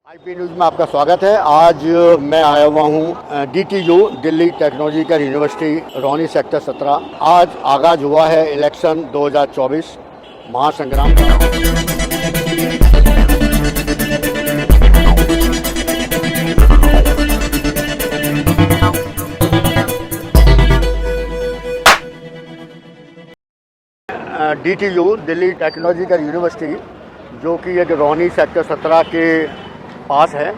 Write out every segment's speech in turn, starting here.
IP news में आपका स्वागत है। आज मैं आया हुआ हूँ DTU Delhi technological university Rauni sector 17। आज आगाज हुआ है इलेक्शन 2024 महासंग्राम का। DTU दिल्ली टेक्नोलॉजिकल यूनिवर्सिटी जो कि एक रौनी सेक्टर 17 के पास है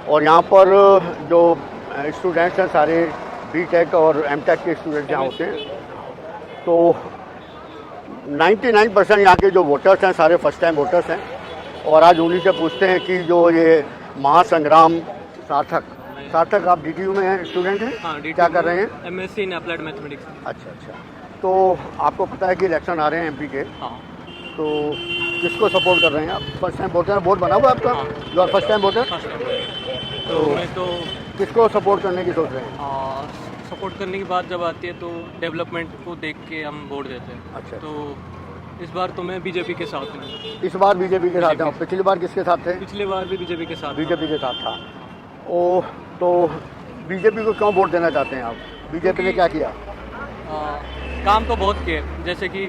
और यहाँ पर जो स्टूडेंट्स हैं सारे बीटेक और एमटेक के स्टूडेंट्स यहाँ होते हैं। तो 99% यहाँ के जो वोटर्स हैं सारे फर्स्ट टाइम वोटर्स हैं और आज उन्हीं से पूछते हैं कि जो ये महासंग्राम सार्थक आप DTU में स्टूडेंट हैं? हाँ, क्या कर रहे हैं? MSc in applied mathematics. अच्छा। तो आपको पता है कि इलेक्शन आ रहे हैं MP के। हाँ। तो किसको सपोर्ट कर रहे हैं आप? फर्स्ट टाइम वोटर वोट बना हुआ आपका? हाँ। You are first time voter? तो मैं तो किसको सपोर्ट करने की सोच रहे हैं? सपोर्ट करने की बात जब आती है तो डेवलपमेंट को देख के हम वोट देते हैं। अच्छा। तो इस बार तो मैं बीजेपी के साथ हूँ। इस बार बीजेपी के साथ हैं। पिछली बार किसके साथ थे? पिछले बार भी बीजेपी के साथ। बीजेपी के साथ था। ओ तो बीजेपी को क्यों वोट देना चाहते हैं आप? बीजेपी ने क्या किया? काम तो बहुत किए, जैसे कि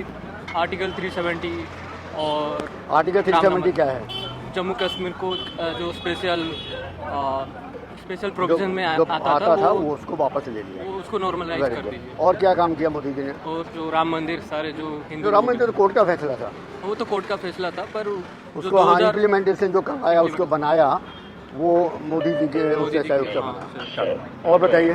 आर्टिकल 370 और आर्टिकल 370 क्या है? जम्मू कश्मीर को जो स्पेशल प्रोविजन में जो आता था वो उसको वापस ले लिया। वो उसको नॉर्मलाइज कर दीजिए। और क्या काम किया मोदी जी ने? और जो राम मंदिर सारे जो हिंदू राम मंदिर कोर्ट का फैसला था, वो तो कोर्ट का फैसला था, पर उसको इम्प्लीमेंटेशन जो करवाया उसको बनाया वो मोदी जी के उसके सहयोग से बना। और बताइए।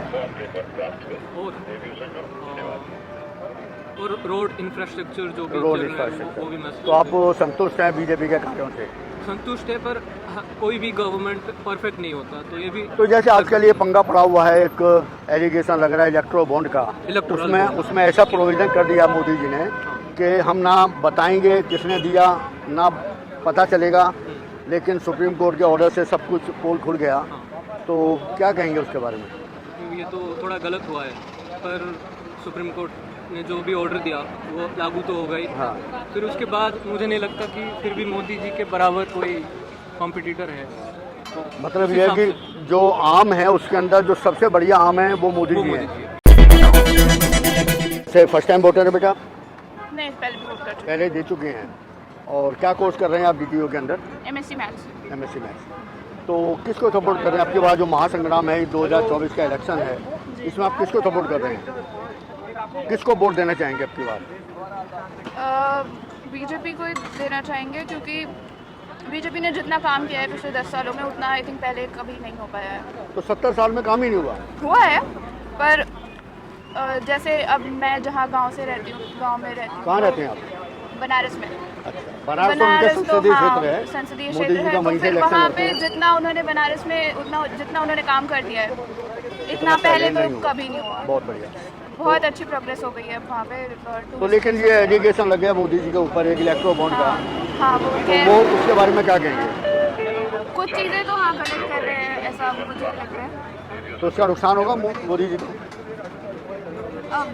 और रोड इंफ्रास्ट्रक्चर जो भी रोड चल रहा है, वो भी इंफ्रास्ट्रक्चर मस्त। तो आप संतुष्ट हैं बीजेपी के कार्यों से? संतुष्ट है, पर कोई भी गवर्नमेंट परफेक्ट नहीं होता, तो ये भी तो जैसे आजकल ये पंगा पड़ा हुआ है, एक एलिगेशन लग रहा है इलेक्ट्रो बॉन्ड का, उसमें ऐसा प्रोविजन कर दिया मोदी जी ने कि हम ना बताएंगे किसने दिया, ना पता चलेगा, लेकिन सुप्रीम कोर्ट के ऑर्डर से सब कुछ पोल खुल गया। तो क्या कहेंगे उसके बारे में? ये तो थोड़ा गलत हुआ है, पर सुप्रीम कोर्ट ने जो भी ऑर्डर दिया वो लागू तो हो गई। हाँ। फिर उसके बाद मुझे नहीं लगता कि फिर भी मोदी जी के बराबर कोई कॉम्पिटिटर है। तो मतलब ये है कि जो आम है उसके अंदर जो सबसे बढ़िया आम है वो मोदी जी हैं। से फर्स्ट टाइम वोटर है बेटा? नहीं, पहले दे चुके हैं। और क्या कोर्स कर रहे हैं आप DTU के अंदर? MSc maths. तो किसको सपोर्ट कर रहे हैं? आपके बाद जो महासंग्राम है 2024 का इलेक्शन है, इसमें आप किसको सपोर्ट कर रहे हैं? किसको वोट देना चाहेंगे आपकी बार? बीजेपी को देना चाहेंगे, क्योंकि बीजेपी ने जितना काम किया है पिछले 10 सालों में उतना आई थिंक पहले कभी नहीं हो पाया है। तो 70 साल में काम ही नहीं हुआ है, पर जैसे अब मैं जहाँ गांव में रहती हूँ। कहाँ रहते हैं आप? बनारस में। अच्छा, बनारस तो संसदीय क्षेत्र है। संसदीय मोदी क्षेत्र जी है, का तो वहीं से फिर इलेक्शन वहाँ होते पे हैं। जितना उन्होंने बनारस में जितना उन्होंने काम कर दिया है इतना पहले तो कभी नहीं हुआ। बहुत बढ़िया, बहुत अच्छी प्रोग्रेस हो गई है वहाँ पे। तो लेकिन ये एलिगेशन लग गया मोदी जी के ऊपर एक इलेक्ट्रो बॉन्ड का। हाँ, तो वो उसके बारे में क्या कहेंगे? कुछ चीज़ें तो हाँ गलत कर रहे हैं, ऐसा मुझे लग रहा है। तो उसका नुकसान होगा मोदी जी को? अब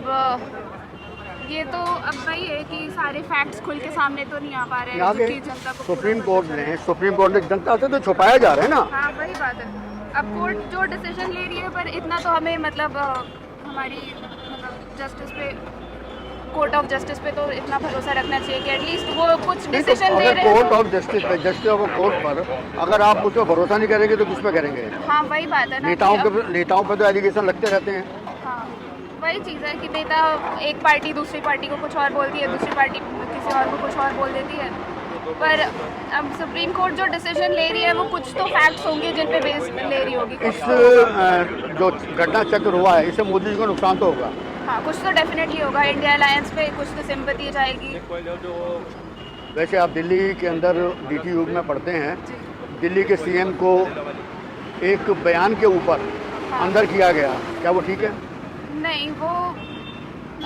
ये तो अब वही है कि सारे फैक्ट्स खुल के सामने तो नहीं आ पा रहे हैं, क्योंकि जनता को सुप्रीम कोर्ट ने जनता से तो छुपाया जा रहा है ना। हाँ, वही बात है। अब कोर्ट जो डिसीजन ले रही है, पर इतना तो हमें मतलब हमारी जस्टिस पे, कोर्ट ऑफ जस्टिस पे तो इतना भरोसा रखना चाहिए कि एटलीस्ट वो कुछ डिसीजन ले रहे हैं। कोर्ट ऑफ जस्टिस पे, जस्टिस ऑफ कोर्ट पर अगर आप उस पर भरोसा नहीं करेंगे तो किस पे करेंगे? हाँ, वही बात है ना। नेताओं पे तो एलिगेशन लगते रहते हैं। हाँ, वही चीज़ है कि नेता एक पार्टी दूसरी पार्टी को कुछ और बोलती है, दूसरी पार्टी किसी और को कुछ और बोल देती है। पर अब सुप्रीम कोर्ट जो डिसीजन ले रही है वो कुछ तो फैक्ट्स होंगे जिन पे बेस ले रही होगी। इस जो घटना चक्र हुआ है इससे मोदी जी को नुकसान तो होगा? हाँ, कुछ तो डेफिनेटली होगा। इंडिया अलायंस पे कुछ तो सिंपैथी जाएगी। वैसे आप दिल्ली के अंदर DTU में पढ़ते हैं, दिल्ली के CM को एक बयान के ऊपर अंदर किया गया, क्या वो ठीक है? नहीं, वो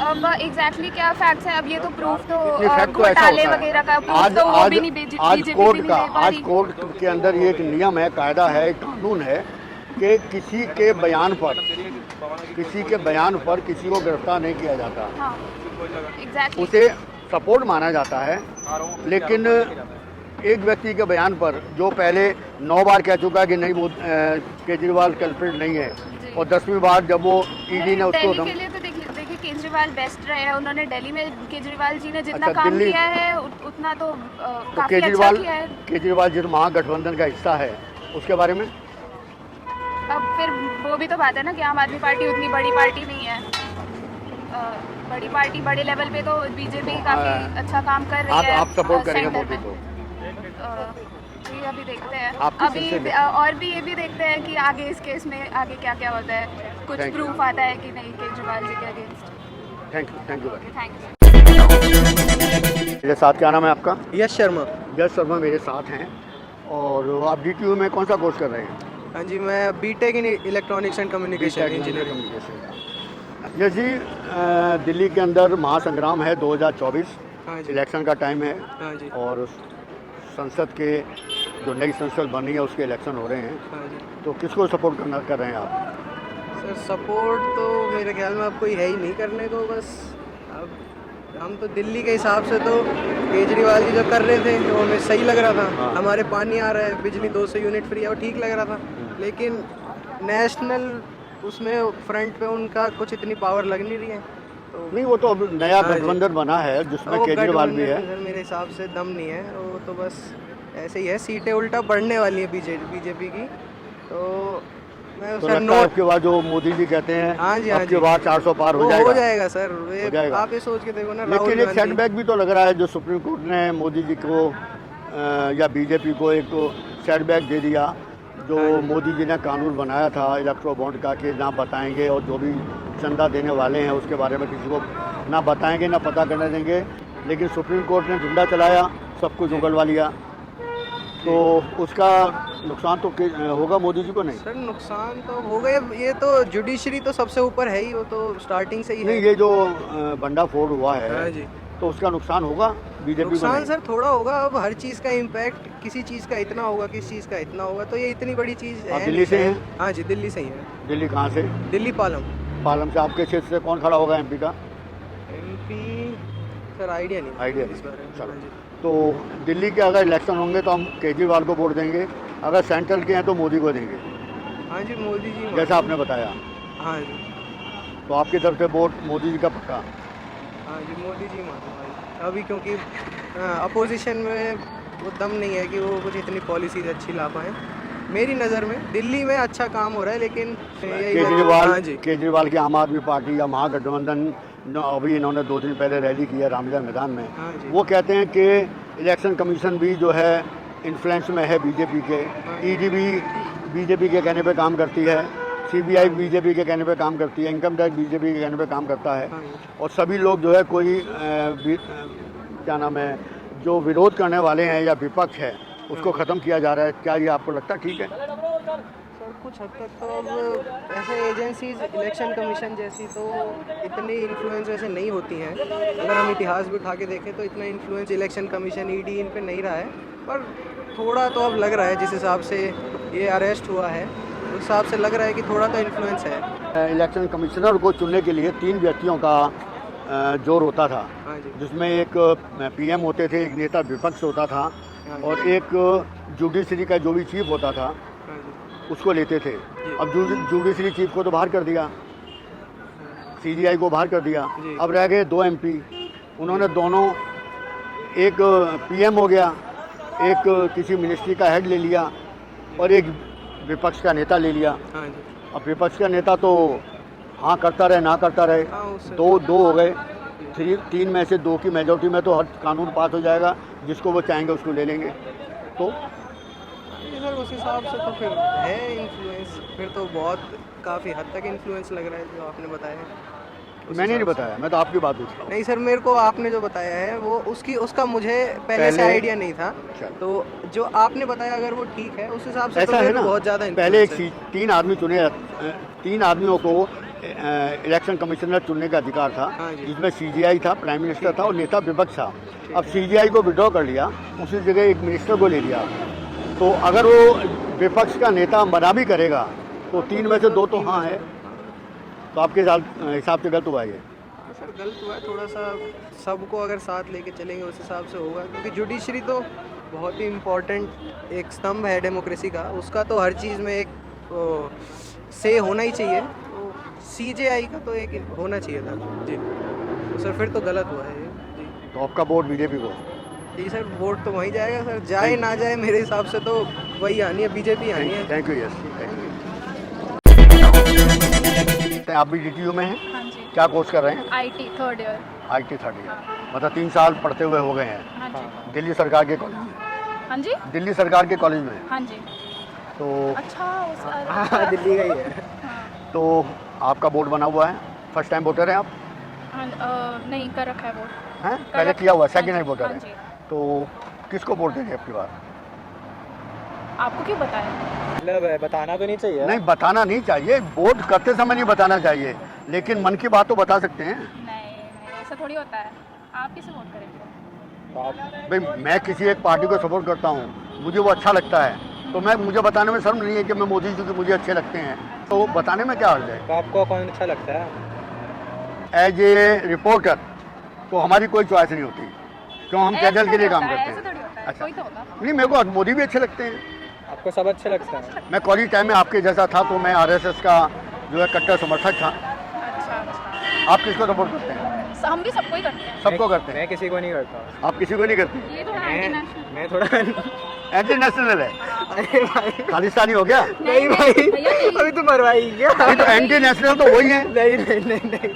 अब एग्जैक्टली क्या फैक्ट्स है, अब ये तो प्रूफ तो फैक्ट तो ऐसा घोटाले होता वगैरह का है। प्रूफ तो वो भी नहीं बीजेपी आज कोर्ट के अंदर ये एक नियम है, कायदा है, एक कानून है कि किसी के बयान पर किसी को गिरफ्तार नहीं किया जाता। हाँ, एग्जैक्टली। उसे सपोर्ट माना जाता है, लेकिन एक व्यक्ति के बयान पर जो पहले 9 बार कह चुका है कि नहीं वो केजरीवाल कल्प्रिट नहीं है, और 10वीं बार जब वो ईडी ने उसको दिल्ली के लिए तो देखिए केजरीवाल बेस्ट रहे हैं। उन्होंने दिल्ली में केजरीवाल जी ने जितना अच्छा, काम दिल्ली- किया है उतना तो काफी अच्छा केजरीवाल किया है। केजरीवाल जिस महागठबंधन का हिस्सा है उसके बारे में अब फिर वो भी तो बात है ना कि आम आदमी पार्टी उतनी बड़ी पार्टी नहीं है। बड़ी पार्टी बड़े लेवल पे तो बीजेपी काफी अच्छा काम कर रही है। आप सपोर्ट करेंगे सेंटर मोदी में। को? जी अभी देखते हैं। आपके अभी सिलसिले और भी ये भी देखते हैं कि आगे इस केस में आगे क्या क्या होता है, कुछ Thank you. प्रूफ आता है कि नहीं केजरीवाल जी के अगेंस्ट। थैंक यू भाई। थैंक मेरे साथ क्या नाम है आपका? यश शर्मा। यश शर्मा मेरे साथ हैं, और आप DTU में कौन सा कोर्स कर रहे हैं? हाँ जी, मैं BTech in electronics and communication engineering. Yash ji, Delhi के अंदर महासंग्राम है 2024, हाँ जी। इलेक्शन का टाइम है, हाँ जी। और संसद के जो नई संसद बनी है उसके इलेक्शन हो रहे हैं, हाँ जी। तो किसको सपोर्ट कर रहे हैं आप? सर सपोर्ट तो मेरे ख्याल में अब कोई है ही नहीं करने को, बस अब हम तो दिल्ली के हिसाब से तो केजरीवाल जी जो कर रहे थे वो हमें सही लग रहा था। हाँ। हमारे पानी आ रहा है, बिजली 200 यूनिट फ्री है, वो ठीक लग रहा था। लेकिन नेशनल उसमें फ्रंट पे उनका कुछ इतनी पावर लग नहीं रही है, तो नहीं, वो तो अब नया हाँ जी। गठबंधन बना है जिसमें वो केजरीवाल भी है। गठबंधन सर मेरे हिसाब से दम नहीं है, वो तो बस ऐसे ही है। सीटें उल्टा बढ़ने वाली है बीजेपी की, तो मैं तो सर लगता है नोट आपके बाद जो मोदी जी कहते हैं हाँ जी, हाँ आपके जी। बाद 400 पार वो हो हो जाएगा। जाएगा सर। हो जाएगा। आप ये सोच के देखो ना, लेकिन राहुल एक गांधी। सेटबैक भी तो लग रहा है, जो सुप्रीम कोर्ट ने मोदी जी को या बीजेपी को एक सेटबैक दे दिया, जो मोदी जी ने कानून बनाया था इलेक्ट्रो बॉन्ड का, कि ना बताएंगे और जो भी चंदा देने वाले हैं उसके बारे में किसी को ना बताएंगे ना पता करने देंगे। लेकिन सुप्रीम कोर्ट ने झंडा चलाया, सब कुछ उगलवा लिया, तो उसका नुकसान तो होगा मोदी जी को? नहीं सर नुकसान तो हो गए। ये तो जुडिशरी तो सबसे ऊपर है ही, वो तो स्टार्टिंग से ही है। नहीं, ये जो बंडाफोड़ हुआ हाँ है जी। तो उसका नुकसान होगा बीजेपी को? नुकसान नहीं। सर थोड़ा होगा। अब हर चीज़ का इम्पैक्ट, किसी चीज़ का इतना होगा, किसी चीज़ का इतना होगा, तो ये इतनी बड़ी चीज़ आप है दिल्ली नहीं से शायद। हैं? हाँ जी, दिल्ली से ही है। दिल्ली कहाँ से? दिल्ली पालम। पालम से। आपके क्षेत्र से कौन खड़ा होगा MP का? MP सर आइडिया नहीं आइडिया इस बारे में। चलो। हाँ जी। तो दिल्ली के अगर इलेक्शन होंगे तो हम केजरीवाल को वोट देंगे, अगर सेंट्रल के हैं तो मोदी को देंगे, हाँ जी, मोदी जी। जैसा आपने बताया। हाँ जी। तो आपकी तरफ से वोट मोदी जी का पक्का? हाँ जी, मोदी जी मानो भाई। अभी क्योंकि अपोजिशन में वो दम नहीं है कि वो कुछ इतनी पॉलिसीज अच्छी ला पाएँ। मेरी नज़र में दिल्ली में अच्छा काम हो रहा है, लेकिन हाँ जी। केजरीवाल की आम आदमी पार्टी या महागठबंधन अभी इन्होंने 2 दिन पहले रैली की है रामलीला मैदान में, हाँ जी। वो कहते हैं कि इलेक्शन कमीशन भी जो है इन्फ्लुएंस में है बीजेपी के, ED भी बीजेपी के कहने पे काम करती है, CBI बीजेपी के कहने पे काम करती है, इनकम टैक्स बीजेपी के कहने पे काम करता है, हाँ जी। और सभी लोग जो है कोई क्या नाम है, जो विरोध करने वाले हैं या विपक्ष है उसको ख़त्म किया जा रहा है। क्या ये आपको लगता है ठीक है? सर कुछ हद तक तो अब ऐसे एजेंसीज, इलेक्शन कमीशन जैसी तो इतनी इन्फ्लुएंस वैसे नहीं होती हैं। अगर हम इतिहास भी उठा के देखें तो इतना इन्फ्लुएंस इलेक्शन कमीशन, ED इन पे नहीं रहा है, पर थोड़ा तो अब लग रहा है जिस हिसाब से ये अरेस्ट हुआ है उस हिसाब से लग रहा है कि थोड़ा तो इन्फ्लुएंस है। इलेक्शन कमिश्नर को चुनने के लिए 3 व्यक्तियों का जोर होता था, हाँ जी। जिसमें एक PM होते थे, एक नेता विपक्ष होता था, हाँ जी। और एक जुडिशरी का जो भी चीफ होता था हाँ जी। उसको लेते थे। अब जुडिशरी चीफ को तो बाहर कर दिया, CBI को बाहर कर दिया, जी। अब रह गए 2 MP। उन्होंने दोनों, एक PM हो गया, एक किसी मिनिस्ट्री का हेड ले लिया, और एक विपक्ष का नेता ले लिया। हाँ जी। अब विपक्ष का नेता तो हाँ करता रहे ना करता रहे, हाँ, उससे 2 हो गए, 3 में से 2 की मेजोरिटी में तो हर कानून पास हो जाएगा, जिसको वो चाहेंगे उसको ले लेंगे। तो सर उस हिसाब से तो फिर है इन्फ्लुएंस, फिर तो बहुत काफ़ी हद तक इन्फ्लुएंस लग रहा है जो आपने बताया है। उस मैंने नहीं हिसाब से। बताया, मैं तो आपकी बात पूछ रहा हूँ। नहीं सर, मेरे को आपने जो बताया है वो उसका मुझे पहले से पहले- आइडिया नहीं था, अच्छा। तो जो आपने बताया अगर वो ठीक है उस हिसाब से तो ऐसा है फिर ना, बहुत ज़्यादा पहले influence है। 3 आदमी चुने, 3 आदमियों को इलेक्शन कमिश्नर चुनने का अधिकार था, हाँ जी। जिसमें CGI था, प्राइम मिनिस्टर था और नेता विपक्ष था। अब CGI को विड्रॉ कर लिया, उसी जगह एक मिनिस्टर को ले लिया, तो अगर वो विपक्ष का नेता मना भी करेगा तो 3 में से 2 तो हाँ है, तो आपके हिसाब से गलत हुआ ये? सर गलत हुआ है थोड़ा सा, सबको अगर साथ लेके चलेंगे उस हिसाब से होगा, क्योंकि जुडिशरी तो बहुत ही इम्पोर्टेंट एक स्तंभ है डेमोक्रेसी का, उसका तो हर चीज़ में एक से होना ही चाहिए। तो CJI का तो एक होना चाहिए था जी। तो सर फिर तो गलत हुआ है ये जी। तो आपका वोट बीजेपी को? जी सर वोट तो वहीं जाएगा सर, जाए ना जाए मेरे हिसाब से तो वही आनी है, बीजेपी आनी है। Thank you. यस, आप भी DTU में हैं? हाँ जी, क्या कोर्स कर रहे हैं? IT third year. IT third year, मतलब 3 साल पढ़ते हुए हो गए हैं हाँ जी, दिल्ली सरकार के कॉलेज में? हाँ जी, दिल्ली सरकार के कॉलेज में? हाँ जी। तो अच्छा हाँ दिल्ली का ही है। तो आपका वोट बना हुआ है, फर्स्ट टाइम वोटर हैं आप? नहीं कर रखा है वोट। हैं? पहले किया हुआ, सेकंड टाइम हाँ वोटर है। जी। तो किसको वोट देंगे आपकी बार? आपको क्यों बताया? मतलब बताना तो नहीं चाहिए। नहीं, बताना नहीं चाहिए, वोट करते समय नहीं बताना चाहिए, लेकिन मन की बात तो बता सकते हैं। नहीं, ऐसा थोड़ी होता है। आप किसे वोट करेंगे? भाई मैं किसी एक पार्टी को सपोर्ट करता हूँ, मुझे वो अच्छा लगता है, तो मुझे बताने में शर्म नहीं है कि मैं मोदी जी के मुझे अच्छे लगते हैं, तो बताने में क्या हर्ज है? तो आपको कौन अच्छा लगता है? एज ए रिपोर्टर तो हमारी कोई चॉइस नहीं होती, क्यों हम कैजुअल के लिए काम करते ऐसा थोड़ी हैं। होता है, अच्छा, कोई तो होगा। नहीं, मेरे को मोदी भी अच्छे लगते हैं। आपको सब अच्छे लगते हैं? मैं कॉलेज टाइम में आपके जैसा था, तो मैं RSS का जो है कट्टर समर्थक था। अच्छा। आप किसको सपोर्ट करते हैं? हम भी सबको ही करते हैं। सबको करते हैं? मैं किसी को नहीं करता। आप किसी को नहीं करते? ये तो है इंटरनेशनल। मैं थोड़ा एंटी नेशनल है, अरे भाई खालिस्तानी हो गया? नहीं भाई, भैया नहीं। अभी तो मरवाई क्या? अभी तो एंटी नेशनल तो वही है। नहीं।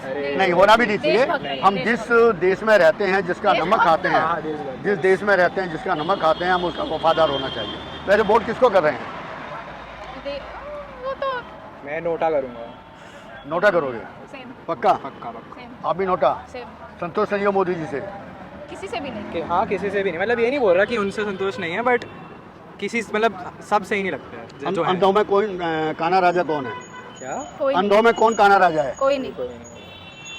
अरे नहीं, होना भी नहीं देशभक्त चाहिए। नहीं, हम जिस देश में रहते हैं, जिसका देशभक्त नमक खाते हाँ, हैं, देशभक्त। जिस देश में रहते हैं, जिसका नमक खाते हैं, हम उसका वफादार होना चाहिए। वैसे वोट किसको कर रहे हैं? वो तो मैं नोटा करूँगा। नोटा करोगे? सेम पक्का? पक्का। सेम आप भी नोटा? सेम। संतोष नहीं हो मोदी जी से? किसी से भी नहीं। कि हाँ किसी से भी नहीं, मतलब ये नहीं बोल रहा कि उनसे संतोष नहीं है, बट किसी मतलब सब सही नहीं लगता है जो है। अंधों में कौन काना राजा कौन है? क्या? कोई नहीं। अंधों में कौन काना राजा है? कोई नहीं।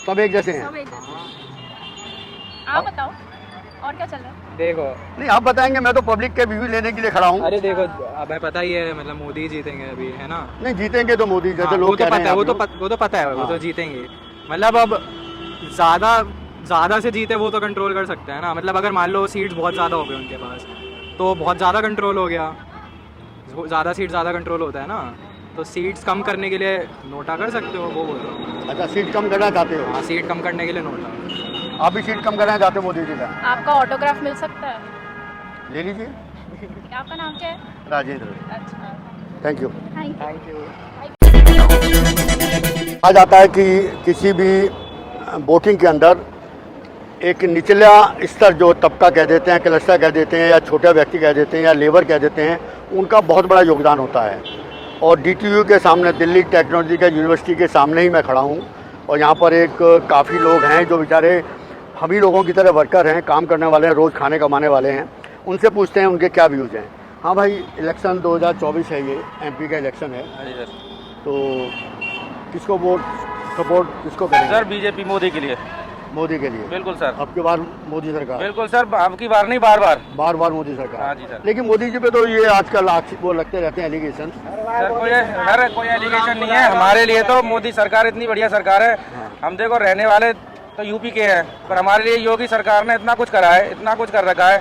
सब एक जैसे हैं? सब एक जैसे। आप बताओ और क्या चल रहा है? देखो, नहीं, आप बताएंगे, मैं तो पब्लिक के व्यू लेने के लिए खड़ा हूँ। अरे देखो अब पता ही है, मतलब मोदी जीतेंगे अभी, है ना? नहीं, जीतेंगे तो मोदी, जैसे हाँ, लोग वो तो कह रहे पता हैं। है, वो तो पता है, वो हाँ। तो जीतेंगे। मतलब अब ज़्यादा से जीते वो तो कंट्रोल कर सकते हैं ना, मतलब अगर मान लो सीट्स बहुत ज़्यादा हो गए उनके पास तो बहुत ज़्यादा कंट्रोल हो गया, ज़्यादा सीट ज़्यादा कंट्रोल होता है ना, तो सीट्स कम करने के लिए नोटा कर सकते हो, वो बोल रहा हूँ। अच्छा, सीट कम करना चाहते हो? हाँ, सीट कम करने के लिए नोटा। आप भी सीट कम करना चाहते हो मोदी जी का? आपका ऑटोग्राफ मिल सकता है? ले लीजिए। आपका नाम क्या है? राजेंद्र। अच्छा, थैंक यू। Thank you. कहा जाता है कि किसी भी वोटिंग के अंदर एक निचला स्तर जो तबका कह देते हैं, क्लस्टर कह देते हैं, या छोटा व्यक्ति कह देते हैं, या लेबर कह देते हैं, उनका बहुत बड़ा योगदान होता है। और DTU के सामने, दिल्ली टेक्नोलॉजिकल यूनिवर्सिटी के सामने ही मैं खड़ा हूँ, और यहाँ पर एक काफ़ी लोग हैं जो बेचारे हम ही लोगों की तरह वर्कर हैं, काम करने वाले हैं, रोज़ खाने कमाने वाले हैं। उनसे पूछते हैं उनके क्या व्यूज़ हैं। हाँ भाई, इलेक्शन 2024 है, ये MP का इलेक्शन है, तो किसको वोट सपोर्ट किसको करेंगे? सर बीजेपी मोदी के लिए। मोदी के लिए? बिल्कुल सर, अब की बार मोदी सरकार? बिल्कुल सर, अब की बार नहीं बार बार। बार बार मोदी सरकार? हाँ जी सर। लेकिन मोदी जी पे तो ये आजकल वो लगते रहते हैं एलिगेशन। सर कोई एलिगेशन नहीं है, हमारे लिए तो मोदी सरकार इतनी बढ़िया सरकार है। हम देखो रहने वाले तो यूपी के हैं, पर हमारे लिए योगी सरकार ने इतना कुछ करा है, इतना कुछ कर रखा है,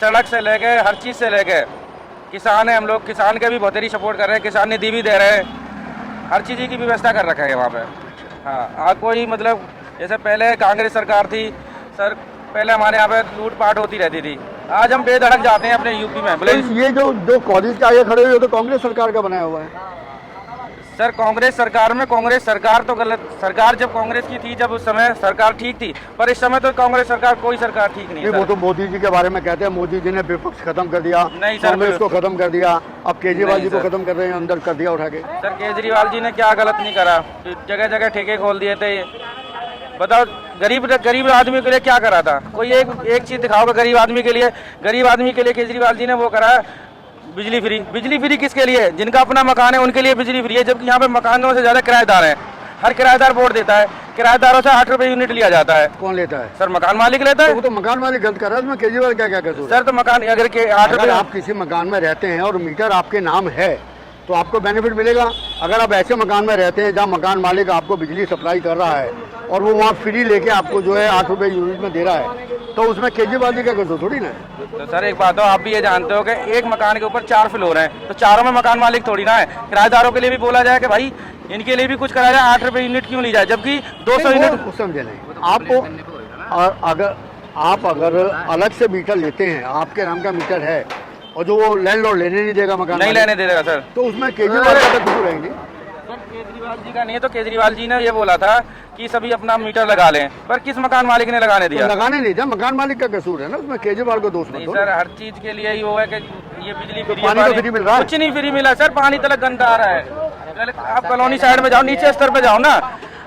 सड़क से लेके हर चीज़ से लेके। किसान है, हम लोग किसान के भी बहुत ही सपोर्ट कर रहे हैं, किसान निधि भी दे रहे हैं, हर चीज़ की व्यवस्था कर रखा है वहाँ पे। हाँ, कोई मतलब जैसे पहले कांग्रेस सरकार थी सर, पहले हमारे यहाँ पे लूटपाट होती रहती थी, आज हम बेधड़क जाते हैं अपने यूपी में। तो ये जो कॉलेज के आगे खड़े हुए तो कांग्रेस सरकार का बनाया हुआ है सर, कांग्रेस सरकार में कांग्रेस सरकार तो गलत सरकार, जब कांग्रेस की थी जब उस समय सरकार ठीक थी, पर इस समय तो कांग्रेस सरकार कोई सरकार ठीक नहीं है। वो तो मोदी जी के बारे में कहते हैं, मोदी जी ने विपक्ष खत्म कर दिया, नहीं सर, कांग्रेस को खत्म कर दिया, अब केजरीवाल जी को सर। खत्म कर रहे हैं, अंदर कर दिया उठा के। सर केजरीवाल जी ने क्या गलत नहीं करा, जगह जगह ठेके खोल दिए थे। बताओ गरीब आदमी के लिए क्या करा था? कोई एक चीज दिखाओगे गरीब आदमी के लिए? गरीब आदमी के लिए केजरीवाल जी ने वो करा बिजली फ्री। बिजली फ्री किसके लिए? जिनका अपना मकान है उनके लिए बिजली फ्री है, जबकि यहाँ पे मकानों से ज्यादा किराएदार हैं। हर किराएदार वोट देता है, किराएदारों से 8 रुपए यूनिट लिया जाता है। कौन लेता है? सर मकान मालिक लेता तो है। वो तो मकान वाले गलत कर रहा है, उसमें केजरीवाल क्या क्या कर? सर तो मकान अगर के 8 अगर रुपए आप किसी मकान में रहते हैं और मीटर आपके नाम है, तो आपको बेनिफिट मिलेगा। अगर आप ऐसे मकान में रहते हैं जहाँ मकान मालिक आपको बिजली सप्लाई कर रहा है और वो वहाँ फ्री लेके आपको जो है 8 रुपये यूनिट में दे रहा है, तो उसमें केजरीवाल का कसूर थोड़ी ना है। तो सर एक बात हो, आप भी ये जानते हो कि एक मकान के ऊपर 4 फ्लोर हैं, तो चारों में मकान मालिक थोड़ी ना है। किराएदारों के लिए भी बोला जाए कि भाई इनके लिए भी कुछ कराया जाए, 8 रुपये यूनिट क्यों ली जाए, जबकि 200 यूनिट उस समझे नहीं आपको। और अगर अलग से मीटर लेते हैं, आपके नाम का मीटर है और जो वो लैंडलॉर्ड लेने नहीं देगा मकान नहीं लेने दे देगा सर, तो उसमें केजरीवाल का कसूर रहेंगे। सर केजरीवाल जी का नहीं है, तो केजरीवाल जी ने ये बोला था कि सभी अपना मीटर लगा लें, पर किस मकान मालिक ने लगाने दिया? तो लगाने नहीं दिया, मकान मालिक का कसूर है ना, उसमें केजरीवाल को दोष मत नहीं दो। सर, हर चीज के लिए ही वो है कि ये बिजली फ्री पानी तो फ्री मिल रहा है। कुछ नहीं फ्री मिला सर, पानी तलक गंदा आ रहा है। आप कॉलोनी साइड में जाओ, नीचे स्तर पे जाओ ना,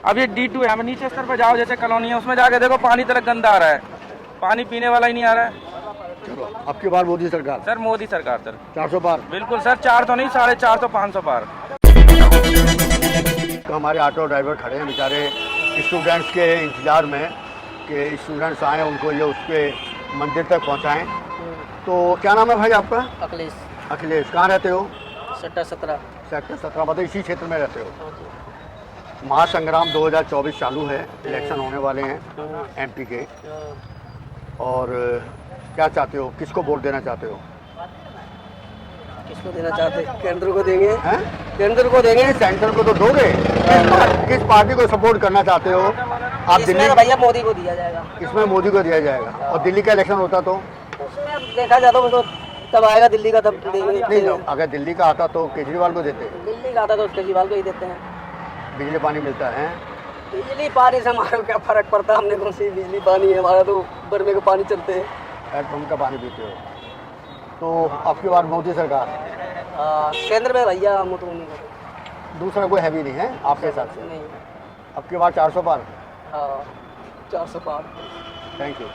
अब ये D2 है, नीचे स्तर पे जाओ, जैसे कॉलोनी है उसमें जाके देखो पानी तलक गंदा आ रहा है, पानी पीने वाला ही नहीं आ रहा है। चलो अब की बार मोदी सरकार, सर मोदी सरकार सर 400 पार। बिल्कुल सर, 4 तो नहीं, 450 500 पार। तो हमारे ऑटो ड्राइवर खड़े हैं बेचारे स्टूडेंट्स के इंतजार में कि स्टूडेंट्स आएँ उनको ये उसके मंदिर तक पहुंचाएं। तो क्या नाम है भाई आपका? अखिलेश, अखिलेश। कहाँ रहते हो? सेक्टर 17। सेक्टर 17, मतलब इसी क्षेत्र में रहते हो। महासंग्राम 2024 चालू है, इलेक्शन होने वाले हैं MP के, और क्या चाहते हो, किसको वोट देना चाहते हो? किसको देना चाहते हैं? केंद्र को देंगे। हैं? केंद्र को देंगे। सेंटर को तो दोगे, किस पार्टी को सपोर्ट करना चाहते हो आप? दिल्ली इसमें भैया मोदी को दिया जाएगा। इसमें मोदी को दिया जाएगा, और दिल्ली का इलेक्शन होता तो? उसमें देखा जाता तो तब आएगा दिल्ली का, तब देंगे। नहीं, अगर दिल्ली का आता तो केजरीवाल को देते। दिल्ली का आता तो केजरीवाल को ही देते हैं। बिजली पानी मिलता है? बिजली पानी से हमारा क्या फर्क पड़ता है, हमने कौन सी बिजली पानी है, हमारा तो बर्मे के पानी चलते हैं। हैंडपम्प का पानी पीते हो। तो अब की बार मोदी सरकार, केंद्र में भैया हम तो नहीं, दूसरा कोई है भी नहीं है आपके हिसाब से? नहीं। अब की बार 400 पार। 400 पार। Thank you.